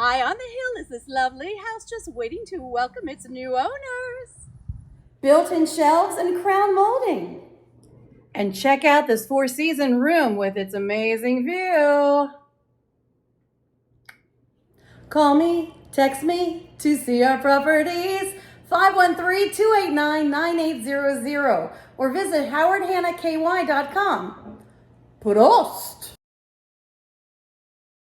High on the hill is this lovely house just waiting to welcome its new owners. Built-in shelves and crown molding. And check out this four-season room with its amazing view. Call me, text me to see our properties, 513-289-9800, or visit howardhannaky.com. Prost!